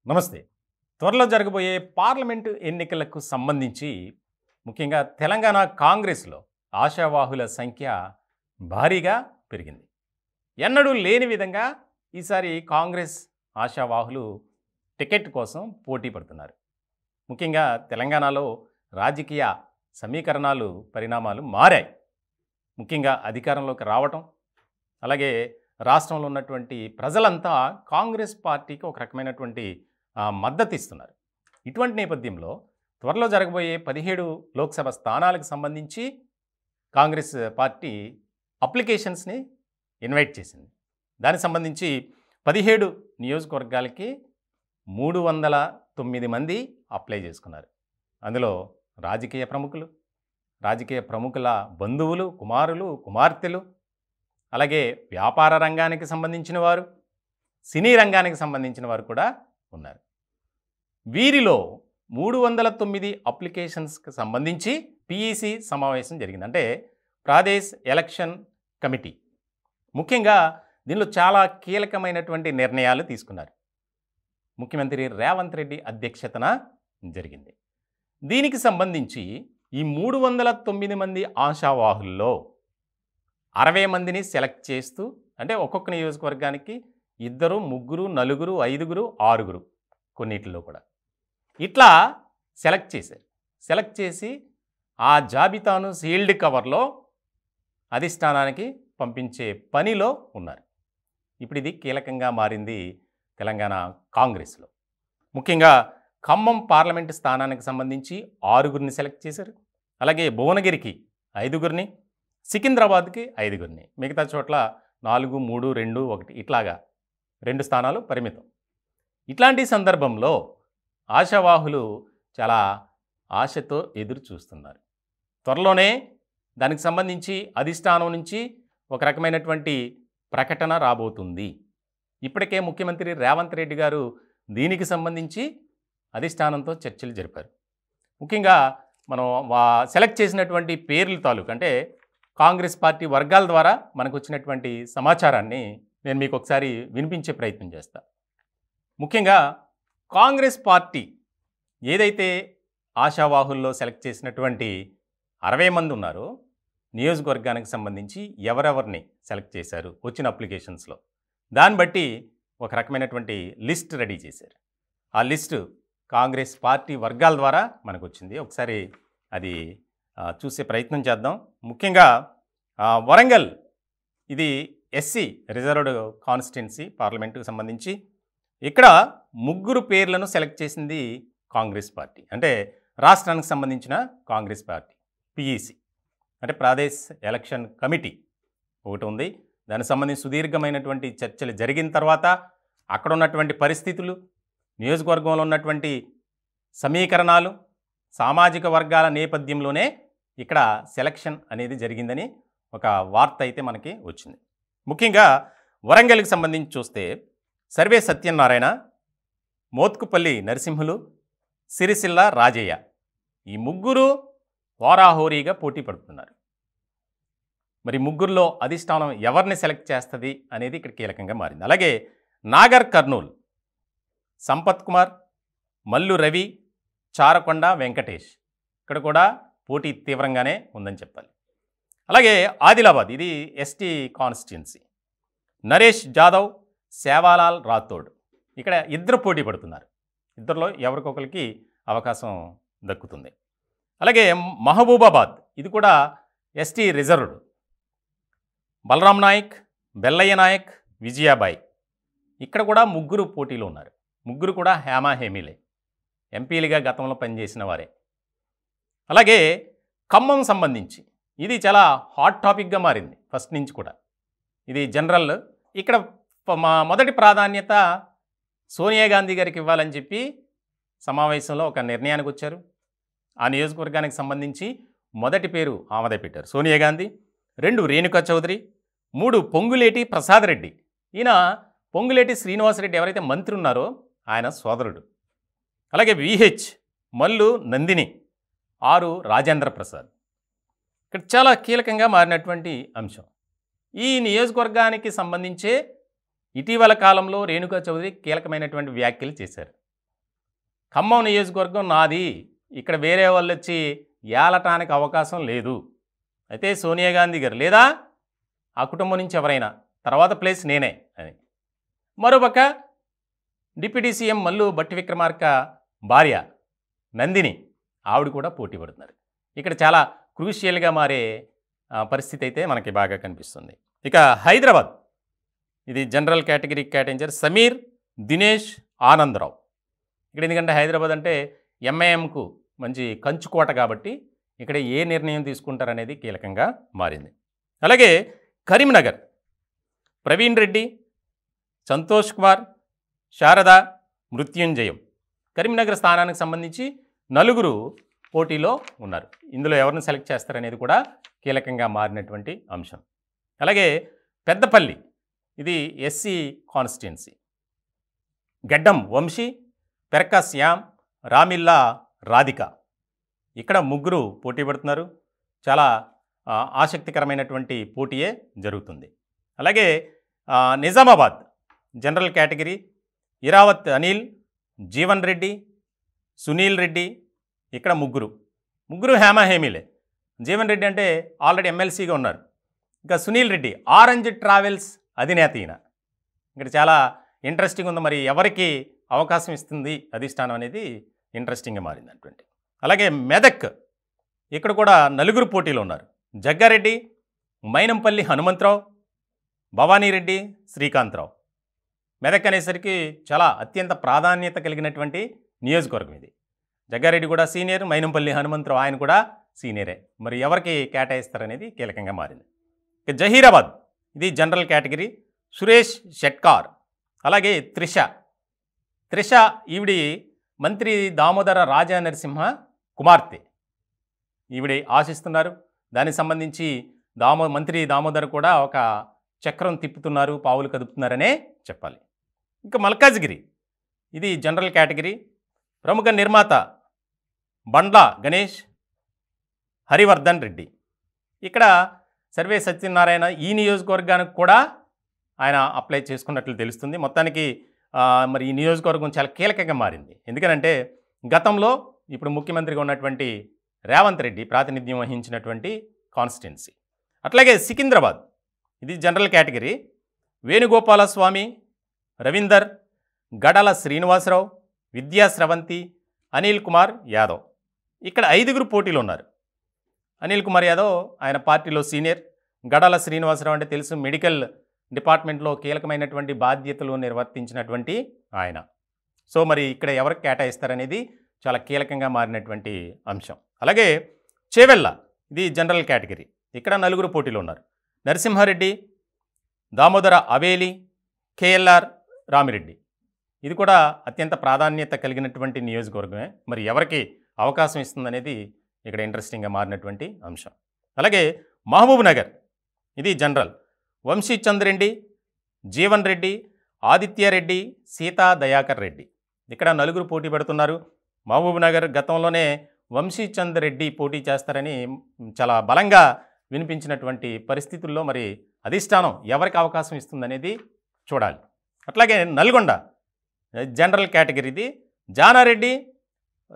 నమస్తే. త్వరలో జరగబోయే పార్లమెంటు ఎన్నికలకు సంబంధించి ముఖ్యంగా తెలంగాణ కాంగ్రెస్‌లో ఆశావాహుల సంఖ్య భారీగా పెరిగింది. ఎన్నడూ లేని విధంగా ఈసారి కాంగ్రెస్ ఆశావాహులు టికెట్ కోసం పోటీ పడుతున్నారు. ముఖ్యంగా తెలంగాణలో రాజకీయ సమీకరణాలు, పరిణామాలు మారాయి. ముఖ్యంగా అధికారంలోకి రావటం, అలాగే రాష్ట్రంలో ఉన్నటువంటి ప్రజలంతా కాంగ్రెస్ పార్టీకి ఒక రకమైనటువంటి మద్దతు ఇస్తున్నారు. ఇటువంటి నేపథ్యంలో త్వరలో జరగబోయే 17 లోక్సభ స్థానాలకు సంబంధించి కాంగ్రెస్ పార్టీ అప్లికేషన్స్ని ఇన్వైట్ చేసింది. దానికి సంబంధించి 17 నియోజకవర్గాలకి 309 మంది అప్లై చేసుకున్నారు. అందులో రాజకీయ ప్రముఖుల బంధువులు, కుమారులు, కుమార్తెలు, అలాగే వ్యాపార రంగానికి సంబంధించిన వారు, సినీ రంగానికి సంబంధించిన వారు కూడా ఉన్నారు. వీరిలో 309 అప్లికేషన్స్కి సంబంధించి పిఈసి సమావేశం జరిగింది. అంటే ప్రాదేశ్ ఎలక్షన్ కమిటీ ముఖ్యంగా దీనిలో చాలా కీలకమైనటువంటి నిర్ణయాలు తీసుకున్నారు. ముఖ్యమంత్రి రేవంత్ రెడ్డి అధ్యక్షతన జరిగింది. దీనికి సంబంధించి ఈ 309 మంది ఆశావాహుల్లో 60 మందిని సెలెక్ట్ చేస్తూ, అంటే ఒక్కొక్క నియోజకవర్గానికి 2, 3, 4, 5, 6 కొన్నిటిలో కూడా ఇట్లా సెలెక్ట్ చేశారు. సెలెక్ట్ చేసి ఆ జాబితాను సీల్డ్ కవర్లో అధిష్టానానికి పంపించే పనిలో ఉన్నారు. ఇప్పుడు ఇది కీలకంగా మారింది తెలంగాణ కాంగ్రెస్లో. ముఖ్యంగా ఖమ్మం పార్లమెంటు స్థానానికి సంబంధించి 6 సెలెక్ట్ చేశారు. అలాగే భువనగిరికి 5, సికింద్రాబాద్కి 5, మిగతా చోట్ల 4, 3, 2, 1 ఇట్లాగా 2 స్థానాలు పరిమితం. ఇట్లాంటి సందర్భంలో ఆశావాహులు చాలా ఆశతో ఎదురు చూస్తున్నారు. త్వరలోనే దానికి సంబంధించి అధిష్టానం నుంచి ఒక రకమైనటువంటి ప్రకటన రాబోతుంది. ఇప్పటికే ముఖ్యమంత్రి రేవంత్ రెడ్డి గారు దీనికి సంబంధించి అధిష్టానంతో చర్చలు జరిపారు. ముఖ్యంగా మనం సెలెక్ట్ చేసినటువంటి పేర్ల తాలూకు, అంటే కాంగ్రెస్ పార్టీ వర్గాల ద్వారా మనకు వచ్చినటువంటి సమాచారాన్ని నేను మీకు ఒకసారి వినిపించే ప్రయత్నం చేస్తా. ముఖ్యంగా కాంగ్రెస్ పార్టీ ఏదైతే ఆశావాహుల్లో సెలెక్ట్ చేసినటువంటి 60 మంది ఉన్నారో, నియోజకవర్గానికి సంబంధించి ఎవరెవరిని సెలెక్ట్ చేశారు వచ్చిన అప్లికేషన్స్లో, దాన్ని బట్టి ఒక రకమైనటువంటి లిస్ట్ రెడీ చేశారు. ఆ లిస్టు కాంగ్రెస్ పార్టీ వర్గాల ద్వారా మనకు వచ్చింది. ఒకసారి అది చూసే ప్రయత్నం చేద్దాం. ముఖ్యంగా వరంగల్ ఇది ఎస్సీ రిజర్వ్డ్ కాన్స్టిట్యున్సీ పార్లమెంటుకు సంబంధించి ఇక్కడ 3 పేర్లను సెలెక్ట్ చేసింది కాంగ్రెస్ పార్టీ. అంటే రాష్ట్రానికి సంబంధించిన కాంగ్రెస్ పార్టీ పిఈసి, అంటే ప్రాదేశ్ ఎలక్షన్ కమిటీ ఒకటి ఉంది. దానికి సంబంధించి సుదీర్ఘమైనటువంటి చర్చలు జరిగిన తర్వాత అక్కడ ఉన్నటువంటి పరిస్థితులు, నియోజకవర్గంలో ఉన్నటువంటి సమీకరణాలు, సామాజిక వర్గాల నేపథ్యంలోనే ఇక్కడ సెలక్షన్ అనేది జరిగిందని ఒక వార్త అయితే మనకి వచ్చింది. ముఖ్యంగా వరంగల్కి సంబంధించి చూస్తే సర్వే సత్యనారాయణ, మోత్కుపల్లి నరసింహులు, సిరిసిల్ల రాజయ్య ఈ 3 హోరాహోరీగా పోటీ పడుతున్నారు. మరి 3లో అధిష్టానం ఎవరిని సెలెక్ట్ చేస్తుంది అనేది ఇక్కడ కీలకంగా మారింది. అలాగే నాగర్ కర్నూల్ సంపత్ కుమార్, మల్లు రవి, చారకొండ వెంకటేష్ ఇక్కడ కూడా పోటీ తీవ్రంగానే ఉందని చెప్పాలి. అలాగే ఆదిలాబాద్ ఇది ఎస్టీ కాన్స్టిట్యున్సీ, నరేష్ జాదవ్, సేవాలాల్ రాథోడ్ ఇక్కడ 2 పోటీ పడుతున్నారు. 2లో ఎవరికొకరికి అవకాశం దక్కుతుంది. అలాగే మహబూబాబాద్ ఇది కూడా ఎస్టీ రిజర్వ్డ్, బలరాం నాయక్, బెల్లయ్య నాయక్, విజయాబాయి ఇక్కడ కూడా 3 పోటీలో ఉన్నారు. 3 కూడా హేమీలే, ఎంపీలుగా గతంలో పనిచేసిన వారే. అలాగే ఖమ్మం సంబంధించి ఇది చాలా హాట్ టాపిక్గా మారింది ఫస్ట్ నుంచి కూడా. ఇది జనరల్, ఇక్కడ మొదటి ప్రాధాన్యత సోనియా గాంధీ గారికి ఇవ్వాలని చెప్పి సమావేశంలో ఒక నిర్ణయానికి వచ్చారు. ఆ నియోజకవర్గానికి సంబంధించి మొదటి పేరు ఆమదే పెట్టారు సోనియా గాంధీ, 2 రేణుకా చౌదరి, 3 పొంగులేటి ప్రసాద్ రెడ్డి, ఈయన పొంగులేటి శ్రీనివాసరెడ్డి ఎవరైతే మంత్రి ఉన్నారో ఆయన సోదరుడు. అలాగే విహెచ్ మల్లు నందిని, 6 రాజేంద్ర ప్రసాద్. ఇక్కడ చాలా కీలకంగా మారినటువంటి అంశం. ఈ నియోజకవర్గానికి సంబంధించే ఇటీవల కాలంలో రేణుకా చౌదరి కీలకమైనటువంటి వ్యాఖ్యలు చేశారు. ఖమ్మం నియోజకవర్గం నాది, ఇక్కడ వేరే వాళ్ళు వచ్చి ఏలటానికి అవకాశం లేదు. అయితే సోనియా గాంధీ గారు లేదా ఆ కుటుంబం నుంచి ఎవరైనా, తర్వాత ప్లేస్ నేనే అని. మరోపక్క డిప్యూటీ సీఎం మల్లు భట్టి విక్రమార్క భార్య నందిని, ఆవిడ కూడా పోటీ పడుతున్నారు. ఇక్కడ చాలా క్రూషియల్గా మారే పరిస్థితి అయితే మనకి బాగా కనిపిస్తుంది. ఇక హైదరాబాద్, ఇది జనరల్ కేటగిరీ కేటాయించారు సమీర్ దినేష్ ఆనందరావు. ఇక్కడ ఎందుకంటే హైదరాబాద్ అంటే ఎంఐఎంకు మంచి కంచుకోట కాబట్టి ఇక్కడ ఏ నిర్ణయం తీసుకుంటారనేది కీలకంగా మారింది. అలాగే కరీంనగర్, ప్రవీణ్ రెడ్డి, సంతోష్ కుమార్, శారద, మృత్యుంజయం. కరీంనగర్ స్థానానికి సంబంధించి 4 పోటీలో ఉన్నారు. ఇందులో ఎవరిని సెలెక్ట్ చేస్తారనేది కూడా కీలకంగా మారినటువంటి అంశం. అలాగే పెద్దపల్లి, ఇది ఎస్సీ కాన్స్టిట్యున్సీ. గడ్డం వంశీ, పెరక శ్యామ్, రామిల్లా రాధిక. ఇక్కడ 3 పోటీ పడుతున్నారు. చాలా ఆసక్తికరమైనటువంటి పోటీయే జరుగుతుంది. అలాగే నిజామాబాద్ జనరల్ కేటగిరీ, ఇరావత్ అనిల్, జీవన్ రెడ్డి, సునీల్ రెడ్డి. ఇక్కడ 3 హేమహేమీలే. జీవన్ రెడ్డి అంటే ఆల్రెడీ ఎమ్మెల్సీగా ఉన్నారు. ఇంకా సునీల్ రెడ్డి ఆరెంజ్ ట్రావెల్స్ అధినేత ఈయన. ఇక్కడ చాలా ఇంట్రెస్టింగ్ ఉంది. మరి ఎవరికి అవకాశం ఇస్తుంది అధిష్టానం అనేది ఇంట్రెస్టింగ్గా మారింది అటువంటి. అలాగే మెదక్, ఇక్కడ కూడా 4 పోటీలు ఉన్నారు. జగ్గారెడ్డి, మైనంపల్లి హనుమంతరావు, భవానీరెడ్డి, శ్రీకాంతరావు. మెదక్ అనేసరికి చాలా అత్యంత ప్రాధాన్యత కలిగినటువంటి నియోజకవర్గం ఇది. జగ్గారెడ్డి కూడా సీనియర్, మైనంపల్లి హనుమంతరావు ఆయన కూడా సీనియరే. మరి ఎవరికి కేటాయిస్తారనేది కీలకంగా మారింది. ఇక జహీరాబాద్, ఇది జనరల్ కేటగిరీ, సురేష్ షెట్కార్. అలాగే త్రిష ఈవిడి మంత్రి దామోదర రాజా నరసింహ కుమార్తె. ఈవిడ ఆశిస్తున్నారు. దానికి సంబంధించి మంత్రి దామోదర్ కూడా ఒక చక్రం తిప్పుతున్నారు, పావులు కదుపుతున్నారనే చెప్పాలి. ఇంకా మల్కాజ్గిరి, ఇది జనరల్ కేటగిరీ, ప్రముఖ నిర్మాత బండ్ల గణేష్, హరివర్ధన్ రెడ్డి. ఇక్కడ సర్వే సత్యనారాయణ ఈ నియోజకవర్గానికి కూడా ఆయన అప్లై చేసుకున్నట్లు తెలుస్తుంది. మొత్తానికి మరి ఈ నియోజకవర్గం చాలా కీలకంగా మారింది. ఎందుకనంటే గతంలో ఇప్పుడు ముఖ్యమంత్రిగా ఉన్నటువంటి రేవంత్ రెడ్డి ప్రాతినిధ్యం వహించినటువంటి కాన్స్టిట్యున్సీ. అట్లాగే సికింద్రాబాద్, ఇది జనరల్ కేటగిరీ, వేణుగోపాలస్వామి, రవీందర్, గడల శ్రీనివాసరావు, విద్యా స్రవంతి, అనిల్ కుమార్ యాదవ్. ఇక్కడ 5 పోటీలు ఉన్నారు. అనిల్ కుమార్ యాదవ్ ఆయన పార్టీలో సీనియర్. గడల శ్రీనివాసరావు అంటే తెలుసు, మెడికల్ డిపార్ట్మెంట్లో కీలకమైనటువంటి బాధ్యతలు నిర్వర్తించినటువంటి ఆయన. సో మరి ఇక్కడ ఎవరికి కేటాయిస్తారనేది చాలా కీలకంగా మారినటువంటి అంశం. అలాగే చేవెళ్ళ, ఇది జనరల్ కేటగిరీ, ఇక్కడ 4 పోటీలు ఉన్నారు. నరసింహారెడ్డి, దామోదర అవేలి, కేఎల్ఆర్ రామిరెడ్డి. ఇది కూడా అత్యంత ప్రాధాన్యత కలిగినటువంటి నియోజకవర్గమే. మరి ఎవరికి అవకాశం ఇస్తుందనేది ఇక్కడ ఇంట్రెస్టింగ్గా మారినటువంటి అంశం. అలాగే మహబూబ్ నగర్, ఇది జనరల్, వంశీచంద్ రెడ్డి, జీవన్ రెడ్డి, ఆదిత్యారెడ్డి, సీతా దయాకర్ రెడ్డి. ఇక్కడ 4 పోటీ పెడుతున్నారు. మహబూబ్ నగర్ గతంలోనే వంశీచంద్ రెడ్డి పోటీ చేస్తారని చాలా బలంగా వినిపించినటువంటి పరిస్థితుల్లో మరి అధిష్టానం ఎవరికి అవకాశం ఇస్తుందనేది చూడాలి. అట్లాగే నల్గొండ జనరల్ కేటగిరీది, జానారెడ్డి,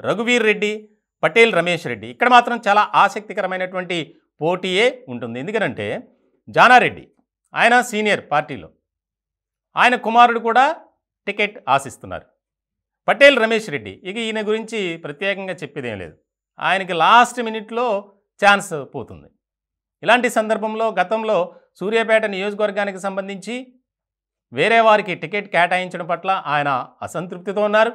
రఘువీర్ రెడ్డి, పటేల్ రమేష్ రెడ్డి. ఇక్కడ మాత్రం చాలా ఆసక్తికరమైనటువంటి పోటీయే ఉంటుంది. ఎందుకంటే జానారెడ్డి ఆయన సీనియర్ పార్టీలో, ఆయన కుమారుడు కూడా టికెట్ ఆశిస్తున్నారు. పటేల్ రమేష్ రెడ్డి, ఇక ఈయన గురించి ప్రత్యేకంగా చెప్పేదేం లేదు. ఆయనకి లాస్ట్ మినిట్లో ఛాన్స్ పోతుంది. ఇలాంటి సందర్భంలో గతంలో సూర్యాపేట నియోజకవర్గానికి సంబంధించి వేరే వారికి టికెట్ కేటాయించడం పట్ల ఆయన అసంతృప్తితో ఉన్నారు.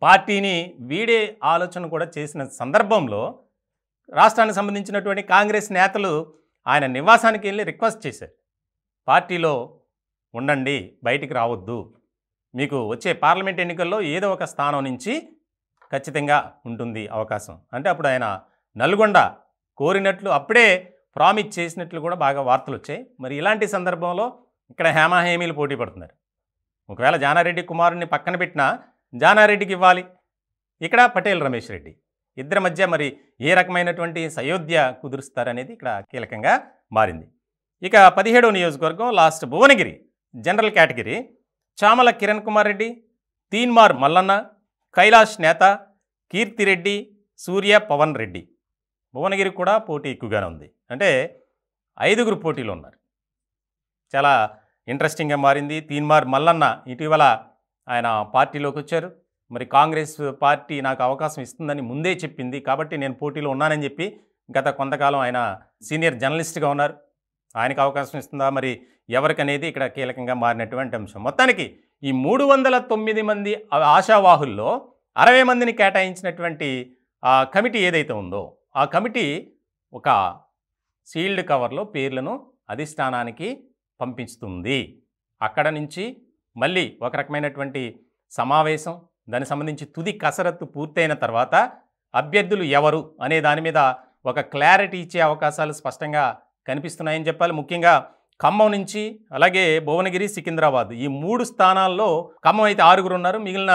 పార్టీని వీడే ఆలోచన కూడా చేసిన సందర్భంలో రాష్ట్రానికి సంబంధించినటువంటి కాంగ్రెస్ నేతలు ఆయన నివాసానికి వెళ్ళి రిక్వెస్ట్ చేశారు, పార్టీలో ఉండండి, బయటికి రావద్దు, మీకు వచ్చే పార్లమెంట్ ఎన్నికల్లో ఏదో ఒక స్థానం నుంచి ఖచ్చితంగా ఉంటుంది అవకాశం అంటే అప్పుడు ఆయన నల్గొండ కోరినట్లు అప్పుడే ప్రామిస్ చేసినట్లు కూడా బాగా వార్తలు వచ్చాయి. మరి ఇలాంటి సందర్భంలో ఇక్కడ హేమాహేమీలు పోటీ పడుతున్నారు. ఒకవేళ జానారెడ్డి కుమారుని పక్కన పెట్టినా జానారెడ్డికి ఇవ్వాలి, ఇక్కడ పటేల్ రమేష్ రెడ్డి, ఇద్దరి మధ్య మరి ఏ రకమైనటువంటి సయోధ్య కుదురుస్తారనేది ఇక్కడ కీలకంగా మారింది. ఇక 17వ నియోజకవర్గం last Bhuvanagiri general category, Chamala Kiran Kumar Reddy, Teenmar Mallanna, Kailash Netha, Keerthi Reddy, సూర్య, పవన్ రెడ్డి. భువనగిరి కూడా పోటీ ఎక్కువగానే ఉంది. అంటే 5గురు పోటీలో ఉన్నారు. చాలా ఇంట్రెస్టింగ్గా మారింది. తీన్మార్ మల్లన్న ఇటీవల ఆయన పార్టీలోకి వచ్చారు. మరి కాంగ్రెస్ పార్టీ నాకు అవకాశం ఇస్తుందని ముందే చెప్పింది, కాబట్టి నేను పోటీలో ఉన్నానని చెప్పి గత కొంతకాలం ఆయన సీనియర్ జర్నలిస్ట్గా ఉన్నారు. ఆయనకు అవకాశం ఇస్తుందా మరి ఎవరికనేది ఇక్కడ కీలకంగా మారినటువంటి అంశం. మొత్తానికి ఈ 309 మంది ఆశావాహుల్లో 60 మందిని కేటాయించినటువంటి ఆ కమిటీ ఏదైతే ఉందో ఆ కమిటీ ఒక సీల్డ్ కవర్లో పేర్లను అధిష్టానానికి పంపిస్తుంది. అక్కడ నుంచి మళ్ళీ ఒక రకమైనటువంటి సమావేశం, దానికి సంబంధించి తుది కసరత్తు పూర్తయిన తర్వాత అభ్యర్థులు ఎవరు అనే దాని మీద ఒక క్లారిటీ ఇచ్చే అవకాశాలు స్పష్టంగా కనిపిస్తున్నాయని చెప్పాలి. ముఖ్యంగా ఖమ్మం నుంచి, అలాగే భువనగిరి, సికింద్రాబాద్ ఈ 3 స్థానాల్లో ఖమ్మం అయితే 6గురు ఉన్నారు. మిగిలిన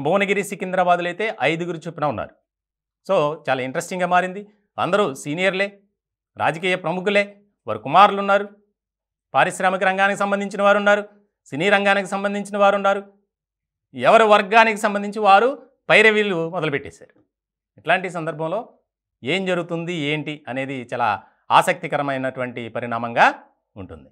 భువనగిరి, సికింద్రాబాద్లో అయితే 5గురు చొప్పున ఉన్నారు. సో చాలా ఇంట్రెస్టింగ్గా మారింది. అందరూ సీనియర్లే, రాజకీయ ప్రముఖులే, వారి కుమారులు ఉన్నారు, పారిశ్రామిక రంగానికి సంబంధించిన వారు ఉన్నారు, సినీ రంగానికి సంబంధించిన వారు ఉన్నారు. ఎవరి వర్గానికి సంబంధించి వారు పైరవీలు మొదలుపెట్టేశారు. ఇట్లాంటి సందర్భంలో ఏం జరుగుతుంది ఏంటి అనేది చాలా ఆసక్తికరమైనటువంటి పరిణామంగా ఉంటుంది.